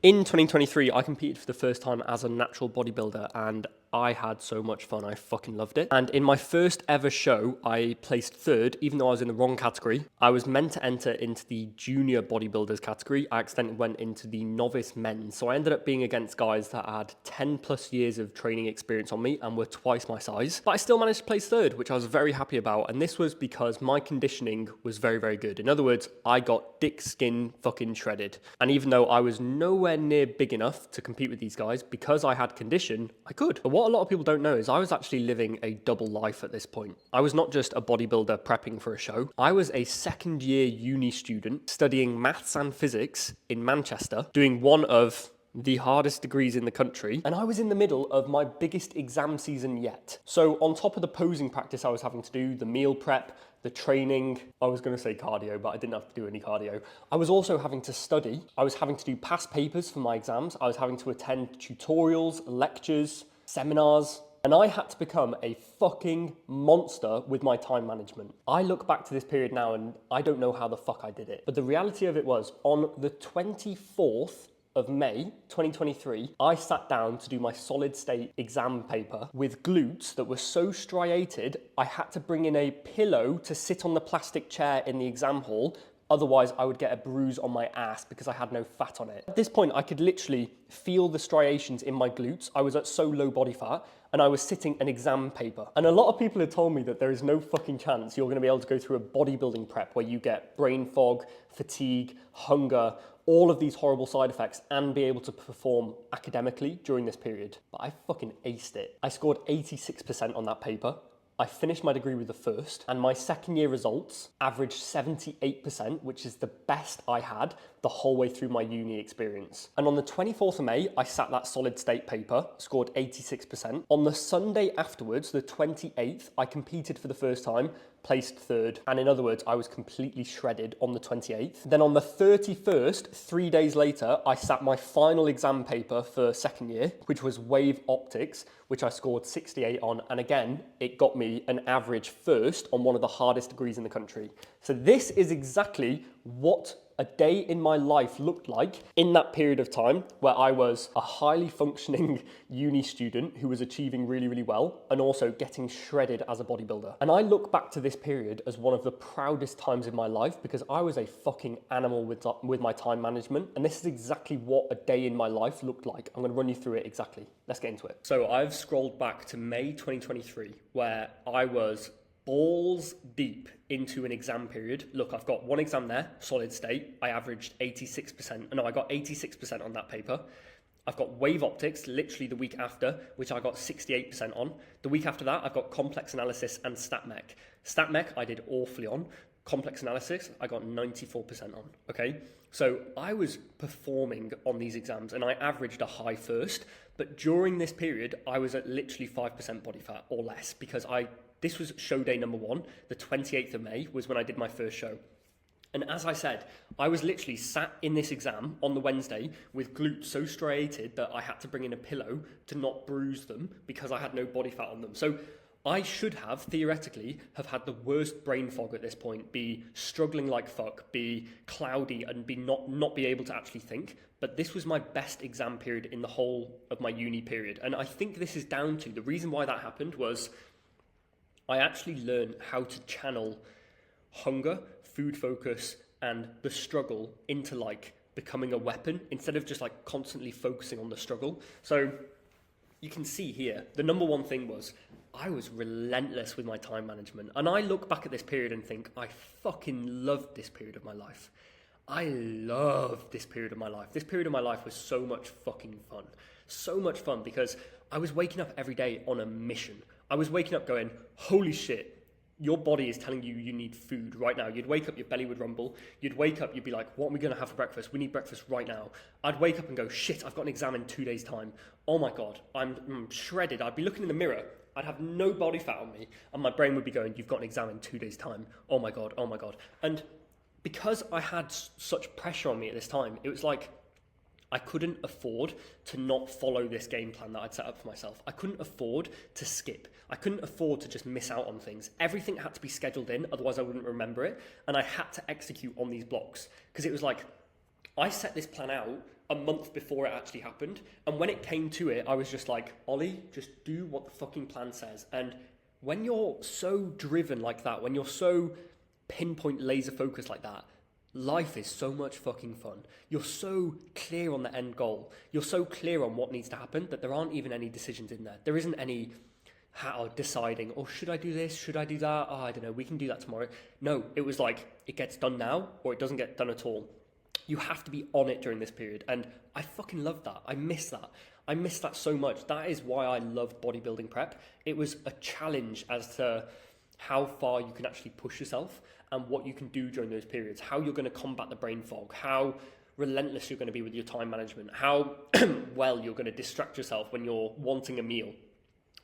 In 2023, I competed for the first time as a natural bodybuilder and I had so much fun. I fucking loved it. And in my first ever show, I placed third, even though I was in the wrong category. I was meant to enter into the junior bodybuilders category. I accidentally went into the novice men. So I ended up being against guys that had 10 plus years of training experience on me and were twice my size. But I still managed to place third, which I was very happy about. And this was because my conditioning was very, very good. In other words, I got dick skin fucking shredded. And even though I was nowhere near big enough to compete with these guys, because I had condition, I could. But what a lot of people don't know is I was actually living a double life at this point. I was not just a bodybuilder prepping for a show. I was a second year uni student studying maths and physics in Manchester, doing one of the hardest degrees in the country, and I was in the middle of my biggest exam season yet. So on top of the posing practice I was having to do, the meal prep, the training, I was going to say cardio, but I didn't have to do any cardio. I was also having to study. I was having to do past papers for my exams. I was having to attend tutorials, lectures, seminars, and I had to become a fucking monster with my time management. I look back to this period now and I don't know how the fuck I did it. But the reality of it was, on the 24th of May 2023, I sat down to do my solid state exam paper with glutes that were so striated, I had to bring in a pillow to sit on the plastic chair in the exam hall. Otherwise, I would get a bruise on my ass because I had no fat on it. At this point, I could literally feel the striations in my glutes. I was at so low body fat and I was sitting an exam paper. And a lot of people had told me that there is no fucking chance you're gonna be able to go through a bodybuilding prep where you get brain fog, fatigue, hunger, all of these horrible side effects and be able to perform academically during this period. But I fucking aced it. I scored 86% on that paper. I finished my degree with the first, and my second year results averaged 78%, which is the best I had the whole way through my uni experience. And on the 24th of May, I sat that solid state paper, scored 86%. On the Sunday afterwards, the 28th, I competed for the first time, placed third. And in other words, I was completely shredded on the 28th. Then on the 31st, 3 days later, I sat my final exam paper for second year, which was wave optics, which I scored 68 on. And again, it got me an average first on one of the hardest degrees in the country. So this is exactly what a day in my life looked like in that period of time where I was a highly functioning uni student who was achieving really, really well and also getting shredded as a bodybuilder. And I look back to this period as one of the proudest times in my life because I was a fucking animal with my time management. And this is exactly what a day in my life looked like. I'm gonna run you through it exactly. Let's get into it. So I've scrolled back to May 2023 where I was balls deep into an exam period. Look, I've got one exam there, solid state. I averaged 86%. No, I got 86% on that paper. I've got wave optics, literally the week after, which I got 68% on. The week after that, I've got complex analysis and stat mech. Stat mech, I did awfully on. Complex analysis, I got 94% on, okay? So I was performing on these exams and I averaged a high first, but during this period, I was at literally 5% body fat or less because this was show day number 1. The 28th of May was when I did my first show. And as I said, I was literally sat in this exam on the Wednesday with glutes so striated that I had to bring in a pillow to not bruise them because I had no body fat on them. So I should have, theoretically, have had the worst brain fog at this point, be struggling like fuck, be cloudy and not be able to actually think. But this was my best exam period in the whole of my uni period. And I think this is down to, the reason why that happened was I actually learned how to channel hunger, food focus, and the struggle into like becoming a weapon instead of just like constantly focusing on the struggle. So you can see here, the number one thing was I was relentless with my time management. And I look back at this period and think, I fucking loved this period of my life. I loved this period of my life. This period of my life was so much fucking fun. So much fun because I was waking up every day on a mission. I was waking up going, holy shit, your body is telling you you need food right now. You'd wake up, your belly would rumble. You'd wake up, you'd be like, what are we going to have for breakfast? We need breakfast right now. I'd wake up and go, shit, I've got an exam in 2 days' time. Oh my God, I'm shredded. I'd be looking in the mirror. I'd have no body fat on me. And my brain would be going, you've got an exam in 2 days' time. Oh my God, oh my God. And because I had such pressure on me at this time, it was like, I couldn't afford to not follow this game plan that I'd set up for myself. I couldn't afford to skip. I couldn't afford to just miss out on things. Everything had to be scheduled in, otherwise I wouldn't remember it. And I had to execute on these blocks because it was like, I set this plan out a month before it actually happened. And when it came to it, I was just like, Ollie, just do what the fucking plan says. And when you're so driven like that, when you're so pinpoint laser focused like that, life is so much fucking fun. You're so clear on the end goal. You're so clear on what needs to happen that there aren't even any decisions in there. There isn't any deciding, oh, should I do this? Should I do that? Oh, I don't know. We can do that tomorrow. No, it was like, it gets done now or it doesn't get done at all. You have to be on it during this period. And I fucking love that. I miss that. I miss that so much. That is why I love bodybuilding prep. It was a challenge as to how far you can actually push yourself and what you can do during those periods, how you're going to combat the brain fog, how relentless you're going to be with your time management, how well you're going to distract yourself when you're wanting a meal,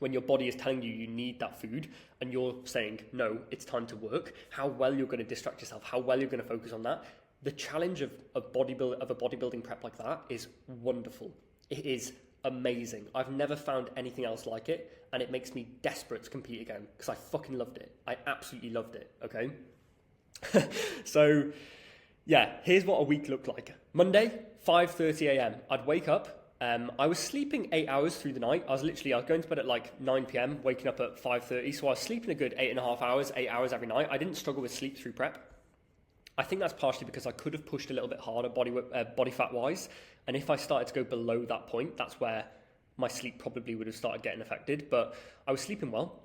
when your body is telling you you need that food and you're saying, no, it's time to work, how well you're going to distract yourself, how well you're going to focus on that. The challenge of a bodybuilding prep like that is wonderful. It is amazing. I've never found anything else like it, and it makes me desperate to compete again because I fucking loved it. I absolutely loved it, okay? So, yeah, here's what a week looked like. Monday, 5:30 a.m. I'd wake up. I was sleeping 8 hours through the night. I was going to bed at like 9 p.m., waking up at 5:30. So I was sleeping a good 8.5 hours, 8 hours every night. I didn't struggle with sleep through prep. I think that's partially because I could have pushed a little bit harder body fat wise. And if I started to go below that point, that's where my sleep probably would have started getting affected. But I was sleeping well.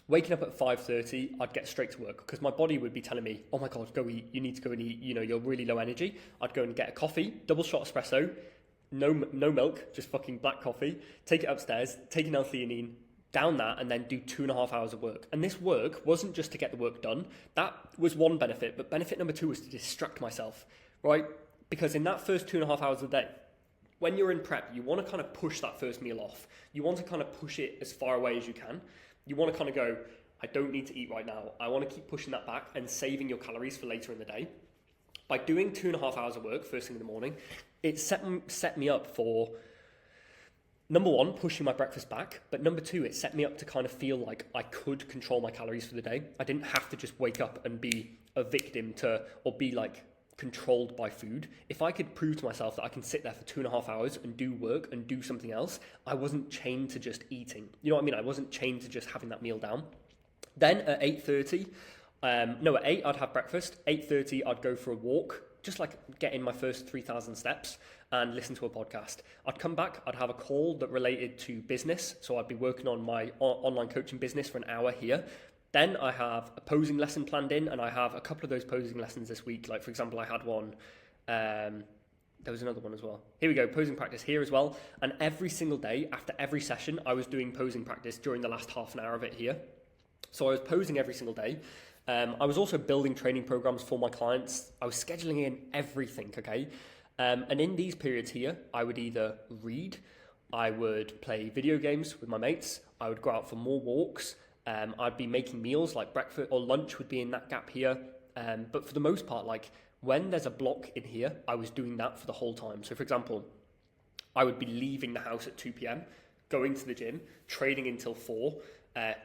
Waking up at 5:30, I'd get straight to work because my body would be telling me, oh my God, go eat. You need to go and eat. You know, you're really low energy. I'd go and get a coffee, double shot espresso, no milk, just fucking black coffee, take it upstairs, take an L-theanine, down that, and then do 2.5 hours of work. And this work wasn't just to get the work done. That was one benefit, but benefit number two was to distract myself, right? Because in that first 2.5 hours of the day, when you're in prep, you want to kind of push that first meal off. You want to kind of push it as far away as you can. You want to kind of go, I don't need to eat right now. I want to keep pushing that back and saving your calories for later in the day. By doing 2.5 hours of work first thing in the morning, it set me up for, number one, pushing my breakfast back. But number two, it set me up to kind of feel like I could control my calories for the day. I didn't have to just wake up and be a victim to, or be like controlled by food. If I could prove to myself that I can sit there for 2.5 hours and do work and do something else, I wasn't chained to just eating. You know what I mean? I wasn't chained to just having that meal down. Then at 8:30, at 8 I'd have breakfast. 8:30 I'd go for a walk, just like get in my first 3,000 steps and listen to a podcast. I'd come back, I'd have a call that related to business. So I'd be working on my online coaching business for an hour here. Then I have a posing lesson planned in, and I have a couple of those posing lessons this week. Like, for example, I had one, there was another one as well. Here we go, posing practice here as well. And every single day, after every session, I was doing posing practice during the last half an hour of it here. So I was posing every single day. I was also building training programs for my clients. I was scheduling in everything, okay? And in these periods here, I would either read, I would play video games with my mates, I would go out for more walks, I'd be making meals like breakfast or lunch would be in that gap here. But for the most part, like when there's a block in here, I was doing that for the whole time. So for example, I would be leaving the house at 2 p.m, going to the gym, training until 4,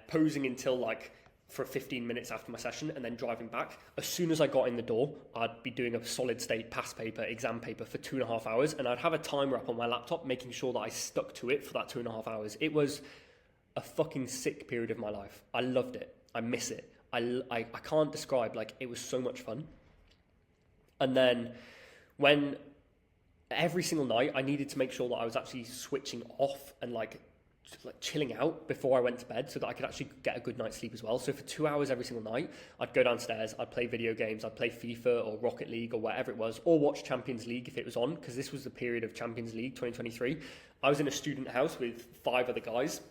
posing until like for 15 minutes after my session, and then driving back. As soon as I got in the door, I'd be doing a solid state past paper, exam paper for 2.5 hours. And I'd have a timer up on my laptop, making sure that I stuck to it for that 2.5 hours. It was a fucking sick period of my life. I loved it. I miss it. I can't describe, like, it was so much fun. And then when every single night I needed to make sure that I was actually switching off and like chilling out before I went to bed so that I could actually get a good night's sleep as well. So for 2 hours every single night, I'd go downstairs, I'd play video games, I'd play FIFA or Rocket League or whatever it was, or watch Champions League if it was on, because this was the period of Champions League 2023. I was in a student house with 5 other guys,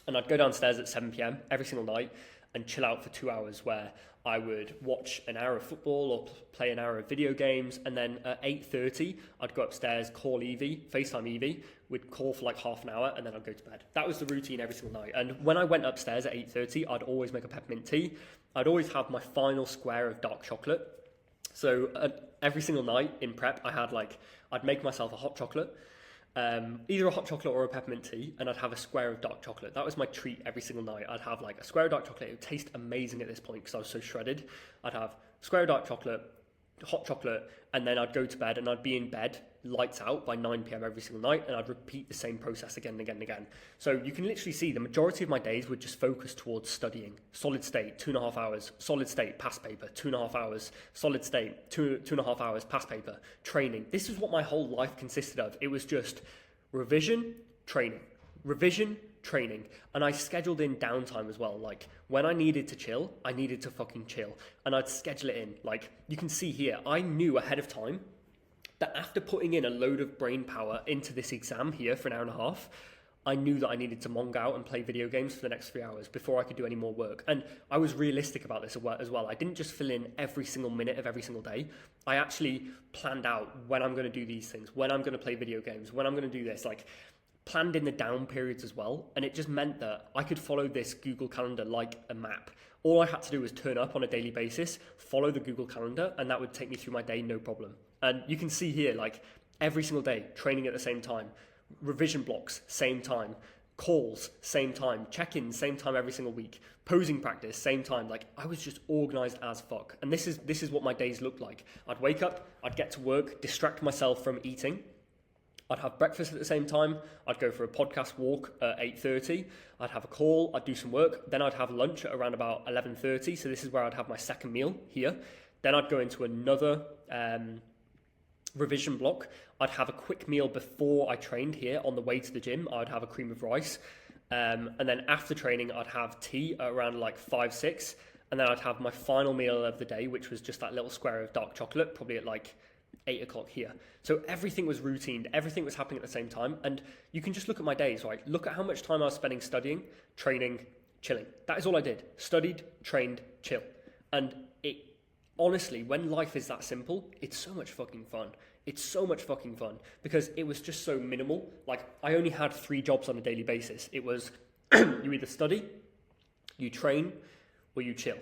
and I'd go downstairs at 7 p.m. every single night and chill out for 2 hours, where I would watch an hour of football or play an hour of video games. And then at 8:30, I'd go upstairs, call Evie, FaceTime Evie. We'd call for like half an hour, and then I'd go to bed. That was the routine every single night. And when I went upstairs at 8:30, I'd always make a peppermint tea. I'd always have my final square of dark chocolate. So every single night in prep, I'd make myself a hot chocolate. Either a hot chocolate or a peppermint tea, and I'd have a square of dark chocolate. That was my treat every single night. I'd have like a square of dark chocolate. It would taste amazing at this point because I was so shredded. I'd have a square of dark chocolate, hot chocolate, and then I'd go to bed and I'd be in bed, lights out by 9 p.m. every single night, and I'd repeat the same process again and again and again. So you can literally see the majority of my days would just focus towards studying. Solid state, 2.5 hours. Solid state, past paper, 2.5 hours. Solid state, 2.5 hours, past paper. Training. This is what my whole life consisted of. It was just revision, training. Revision, training. And I scheduled in downtime as well. Like when I needed to chill, I needed to fucking chill. And I'd schedule it in. Like you can see here, I knew ahead of time that after putting in a load of brain power into this exam here for an hour and a half, I knew that I needed to mong out and play video games for the next 3 hours before I could do any more work. And I was realistic about this as well. I didn't just fill in every single minute of every single day. I actually planned out when I'm going to do these things, when I'm going to play video games, when I'm going to do this, like planned in the down periods as well. And it just meant that I could follow this Google Calendar like a map. All I had to do was turn up on a daily basis, follow the Google Calendar, and that would take me through my day, no problem. And you can see here, like every single day, training at the same time, revision blocks, same time, calls, same time, check-ins, same time every single week, posing practice, same time. Like I was just organized as fuck. And this is what my days looked like. I'd wake up, I'd get to work, distract myself from eating. I'd have breakfast at the same time. I'd go for a podcast walk at 8:30. I'd have a call. I'd do some work. Then I'd have lunch at around about 11:30. So this is where I'd have my second meal here. Then I'd go into another revision block. I'd have a quick meal before I trained here on the way to the gym. I'd have a cream of rice. And then after training, I'd have tea at around like 5, 6. And then I'd have my final meal of the day, which was just that little square of dark chocolate, probably at like 8 o'clock here. So everything was routine, everything was happening at the same time. And you can just look at my days, right? Look at how much time I was spending studying, training, chilling. That is all I did. Studied, trained, chill. And it honestly, when life is that simple, it's so much fucking fun. It's so much fucking fun because it was just so minimal. Like I only had 3 jobs on a daily basis. It was you either study, you train, or you chill.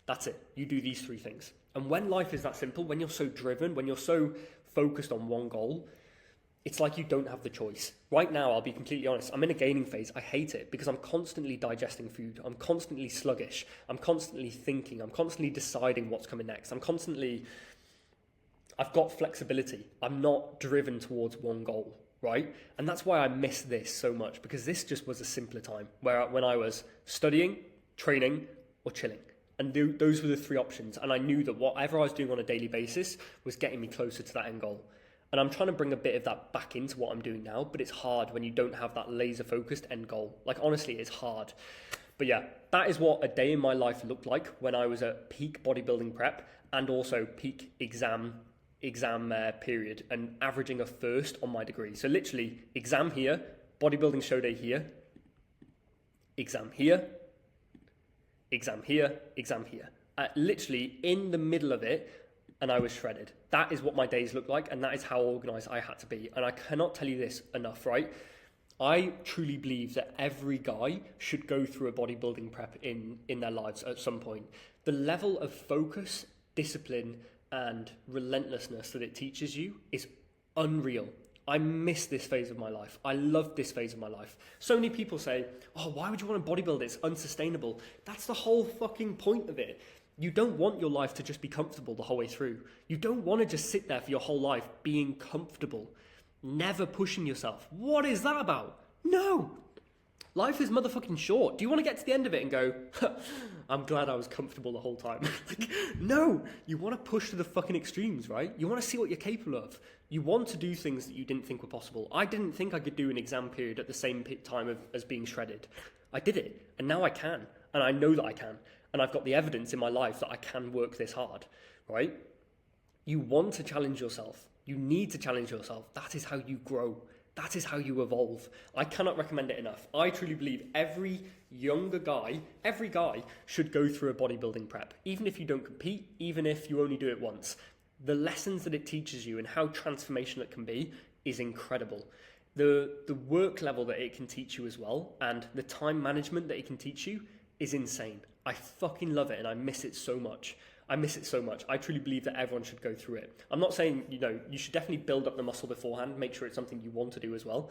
That's it. You do these 3 things. And when life is that simple, when you're so driven, when you're so focused on one goal, it's like you don't have the choice. Right now, I'll be completely honest, I'm in a gaining phase. I hate it because I'm constantly digesting food. I'm constantly sluggish. I'm constantly thinking. I'm constantly deciding what's coming next. I've got flexibility. I'm not driven towards one goal, right? And that's why I miss this so much because this just was a simpler time when I was studying, training, or chilling. And those were the 3 options. And I knew that whatever I was doing on a daily basis was getting me closer to that end goal. And I'm trying to bring a bit of that back into what I'm doing now, but it's hard when you don't have that laser focused end goal. Like honestly, it's hard. But yeah, that is what a day in my life looked like when I was at peak bodybuilding prep and also peak exam period and averaging a first on my degree. So literally exam here, bodybuilding show day here, exam here, exam here, exam here. Literally in the middle of it, and I was shredded. That is what my days look like, and that is how organized I had to be. And I cannot tell you this enough, right? I truly believe that every guy should go through a bodybuilding prep in their lives at some point. The level of focus, discipline, and relentlessness that it teaches you is unreal. I miss this phase of my life. I loved this phase of my life. So many people say, oh, why would you want to bodybuild? It's unsustainable. That's the whole fucking point of it. You don't want your life to just be comfortable the whole way through. You don't want to just sit there for your whole life being comfortable, never pushing yourself. What is that about? No. Life is motherfucking short. Do you want to get to the end of it and go, I'm glad I was comfortable the whole time? No, you want to push to the fucking extremes, right? You want to see what you're capable of. You want to do things that you didn't think were possible. I didn't think I could do an exam period at the same time as being shredded. I did it, and now I can, and I know that I can, and I've got the evidence in my life that I can work this hard, right? You want to challenge yourself. You need to challenge yourself. That is how you grow. That is how you evolve. I cannot recommend it enough. I truly believe every guy should go through a bodybuilding prep, even if you don't compete, even if you only do it once. The lessons that it teaches you and how transformational it can be is incredible. The work level that it can teach you as well, and the time management that it can teach you is insane. I fucking love it, and I miss it so much. I truly believe that everyone should go through it. I'm not saying, you should definitely build up the muscle beforehand, make sure it's something you want to do as well.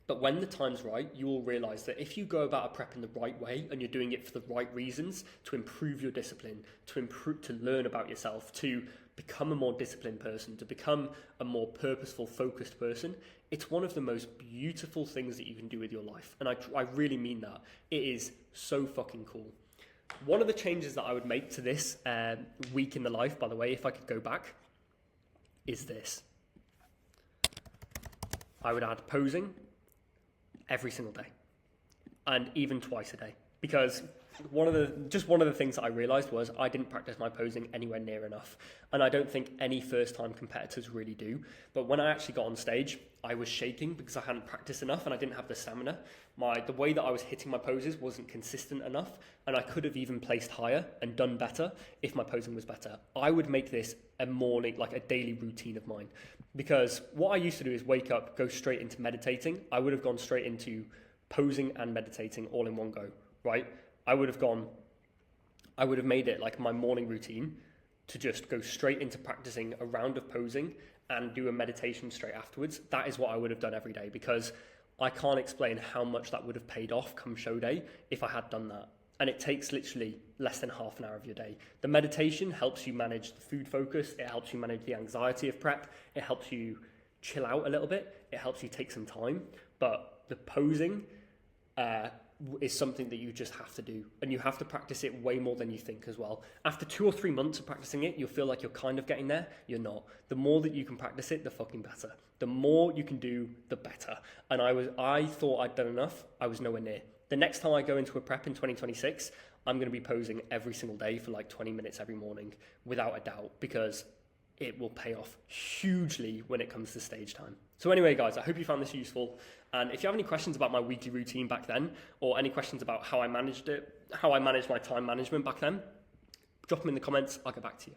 But when the time's right, you will realize that if you go about a prep in the right way and you're doing it for the right reasons, to improve your discipline, to learn about yourself, to become a more disciplined person, to become a more purposeful, focused person, it's one of the most beautiful things that you can do with your life. And I really mean that. It is so fucking cool. One of the changes that I would make to this week in the life, by the way, if I could go back, is this. I would add posing every single day, and even twice a day, because one of the things that I realized was I didn't practice my posing anywhere near enough, and I don't think any first-time competitors really do. But when I actually got on stage, I was shaking because I hadn't practiced enough and I didn't have the stamina. The way that I was hitting my poses wasn't consistent enough, and I could have even placed higher and done better if my posing was better. I would make this a morning, like a daily routine of mine, because what I used to do is wake up, go straight into meditating. I would have gone straight into posing and meditating all in one go, right? I would have made it like my morning routine to just go straight into practicing a round of posing and do a meditation straight afterwards. That is what I would have done every day, because I can't explain how much that would have paid off come show day if I had done that. And it takes literally less than half an hour of your day. The meditation helps you manage the food focus. It helps you manage the anxiety of prep. It helps you chill out a little bit. It helps you take some time. But the posing is something that you just have to do, and you have to practice it way more than you think as well. After 2 or 3 months of practicing it, you'll feel like you're kind of getting there. You're not. The more that you can practice it, the fucking better. The more you can do, the better. And I thought I'd done enough. I was nowhere near. The next time I go into a prep in 2026, I'm going to be posing every single day for like 20 minutes every morning, without a doubt, because it will pay off hugely when it comes to stage time. So anyway, guys, I hope you found this useful. And if you have any questions about my weekly routine back then, or any questions about how I managed it, how I managed my time management back then, drop them in the comments. I'll get back to you.